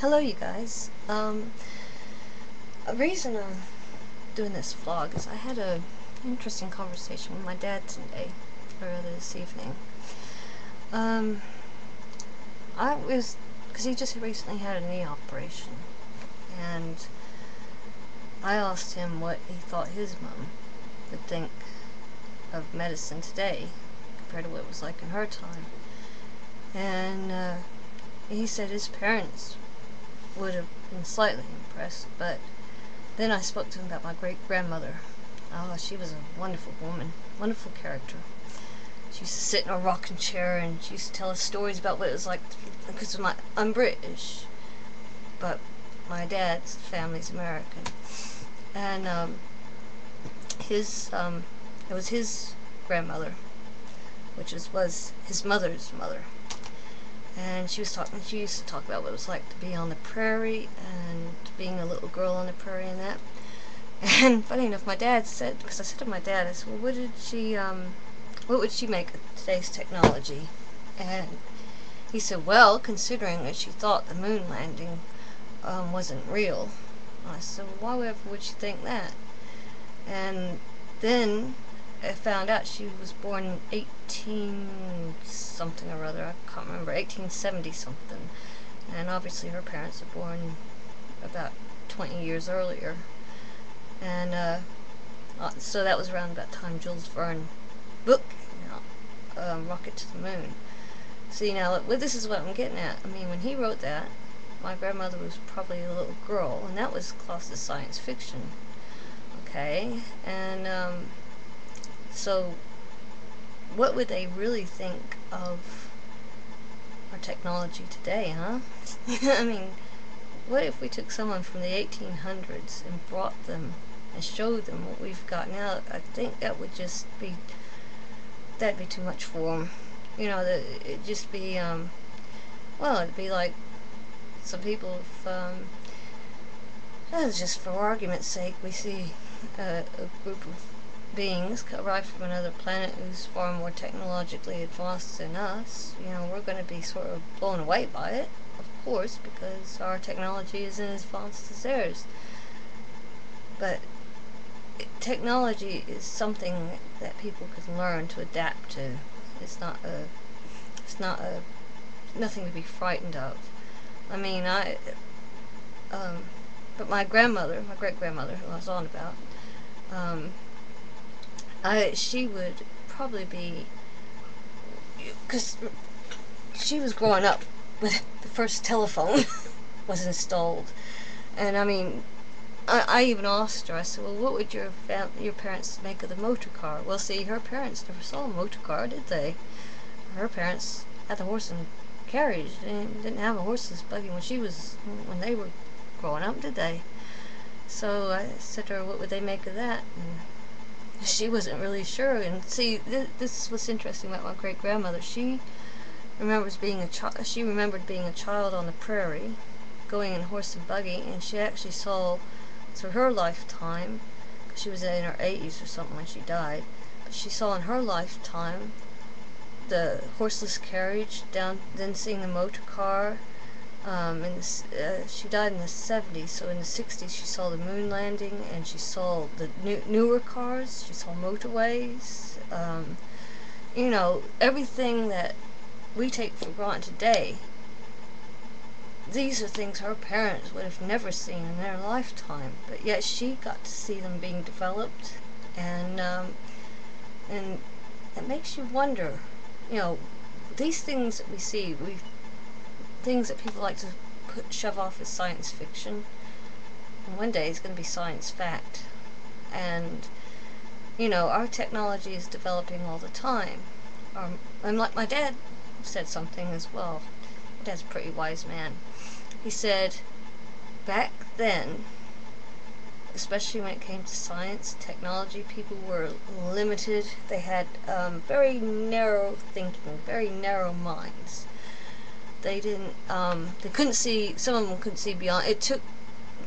Hello, you guys. A reason I'm doing this vlog is I had an interesting conversation with my dad today, or rather this evening. Because he just recently had a knee operation, and I asked him what he thought his mom would think of medicine today compared to what it was like in her time. And he said his parents would have been slightly impressed, but then I spoke to him about my great-grandmother. Oh, she was a wonderful woman, wonderful character. She used to sit in a rocking chair and she used to tell us stories about what it was like, because I'm British, but my dad's family's American. And it was his grandmother, which was his mother's mother. And she used to talk about what it was like to be on the prairie and being a little girl on the prairie and that. And funny enough, my dad said, because I said to my dad, I said, well, what would she make of today's technology? And he said, well, considering that she thought the moon landing wasn't real. I said, well, why would she think that? And then I found out she was born in 18 something or other, I can't remember, 1870 something, and obviously her parents were born about 20 years earlier, and so that was around about the time Jules Verne book came out, Rocket to the Moon. See, now, well, this is what I'm getting at. I mean, when he wrote that, my grandmother was probably a little girl, and that was classed as science fiction, okay, and so what would they really think of our technology today, huh? I mean, what if we took someone from the 1800s and brought them and showed them what we've got now? I think that would just be, that'd be too much for them. You know, it'd just be, well, it'd be like some people, just for argument's sake, we see a group of beings arrive from another planet who's far more technologically advanced than us. You know, we're going to be sort of blown away by it, of course, because our technology isn't as advanced as theirs. But technology is something that people can learn to adapt to. It's not nothing to be frightened of. I mean, but my great-grandmother, who I was on about, she would probably be, because she was growing up when the first telephone was installed, and I mean, I even asked her, I said, well, what would your parents make of the motor car? Well, see, her parents never saw a motor car, did they? Her parents had the horse and carriage. They didn't have a horseless buggy when they were growing up, did they? So I said to her, what would they make of that? And she wasn't really sure. And see, this is what's interesting about my great-grandmother. She remembered being a child on the prairie, going in horse and buggy, and she actually saw, through her lifetime, because she was in her 80s or something when she died, but she saw in her lifetime the horseless carriage, then seeing the motor car. She died in the 70s, so in the 60s she saw the moon landing, and she saw the newer cars, she saw motorways, you know, everything that we take for granted today. These are things her parents would have never seen in their lifetime, but yet she got to see them being developed, and it makes you wonder, you know, these things that we see, things that people like to shove off as science fiction, and one day it's going to be science fact. And you know, our technology is developing all the time. And like my dad said something as well. My dad's a pretty wise man. He said, back then, especially when it came to science, technology, people were limited. They had very narrow thinking, very narrow minds. They didn't, they couldn't see, some of them couldn't see beyond,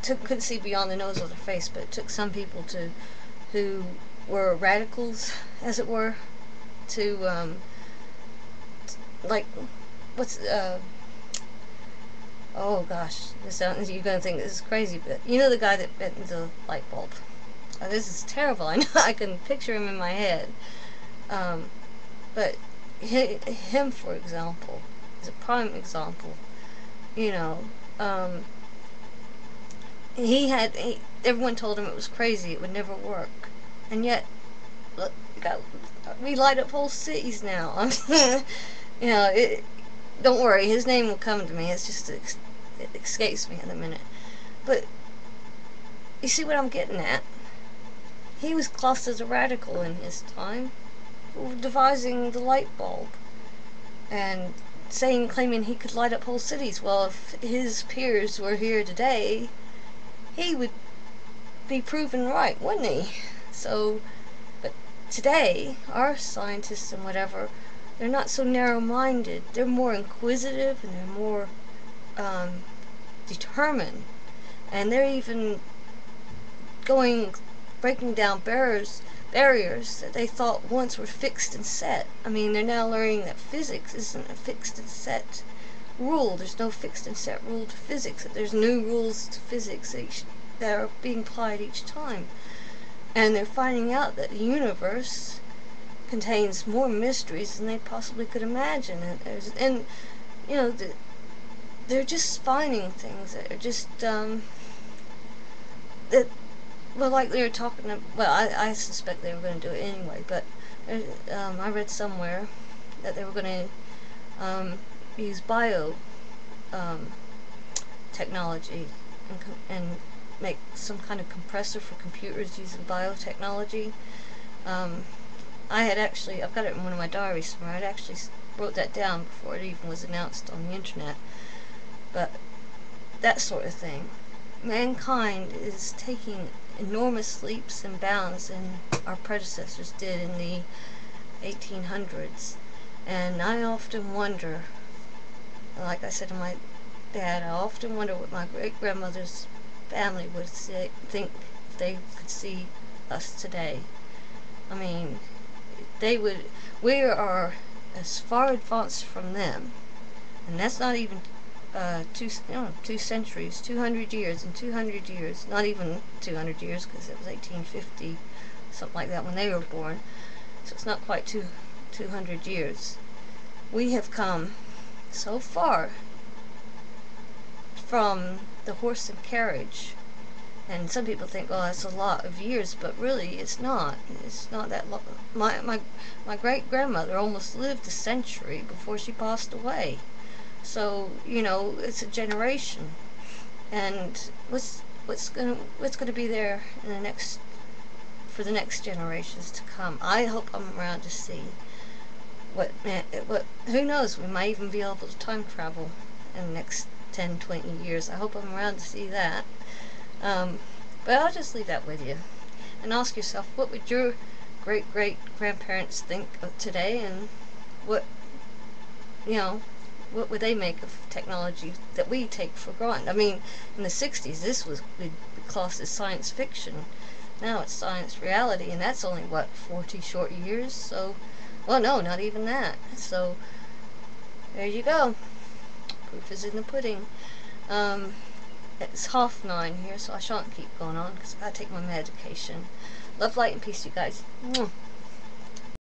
couldn't see beyond the nose of their face, but it took some people who were radicals, as it were, to, like, Oh gosh, you're gonna think this is crazy, but you know the guy that bent the light bulb. This is terrible. I know I can picture him in my head. But him, for example, is a prime example. You know, um, everyone told him it was crazy, it would never work, and yet, look, we light up whole cities now. You know, don't worry, his name will come to me. It's just it escapes me in a minute. But you see what I'm getting at? He was classed as a radical in his time, devising the light bulb and claiming he could light up whole cities. Well, if his peers were here today, he would be proven right, wouldn't he? So, but today, our scientists and whatever, they're not so narrow-minded. They're more inquisitive and they're more determined, and they're even breaking down barriers that they thought once were fixed and set. I mean, they're now learning that physics isn't a fixed and set rule. There's no fixed and set rule to physics. There's new rules to physics that are being applied each time. And they're finding out that the universe contains more mysteries than they possibly could imagine. And you know, they're just finding things that are just that. Well, like they were talking about, well, I suspect they were going to do it anyway, but I read somewhere that they were going to use bio technology and make some kind of compressor for computers using biotechnology. I've got it in one of my diaries somewhere. I'd actually wrote that down before it even was announced on the internet. But that sort of thing. Mankind is taking enormous leaps and bounds than our predecessors did in the 1800s. And I often wonder, like I said to my dad, I often wonder what my great-grandmother's family would think if they could see us today. I mean, we are as far advanced from them, and that's not even 2 centuries, 200 years, and 200 years, not even 200 years, because it was 1850, something like that when they were born, so it's not quite 200 years. We have come so far from the horse and carriage, and some people think, well, that's a lot of years, but really it's not that long. My great-grandmother almost lived a century before she passed away. So, you know, it's a generation, and what's gonna be there in for the next generations to come. I hope I'm around to see who knows, we might even be able to time travel in the next 10-20 years. I hope I'm around to see that. But I'll just leave that with you and ask yourself, what would your great-great-grandparents think of today, and what would they make of technology that we take for granted? I mean, in the 60s, this was classed as science fiction. Now it's science reality, and that's only, 40 short years? So, well, no, not even that. So, there you go. Proof is in the pudding. It's 9:30 here, so I shan't keep going on, because I gotta take my medication. Love, light, and peace, you guys. Mwah.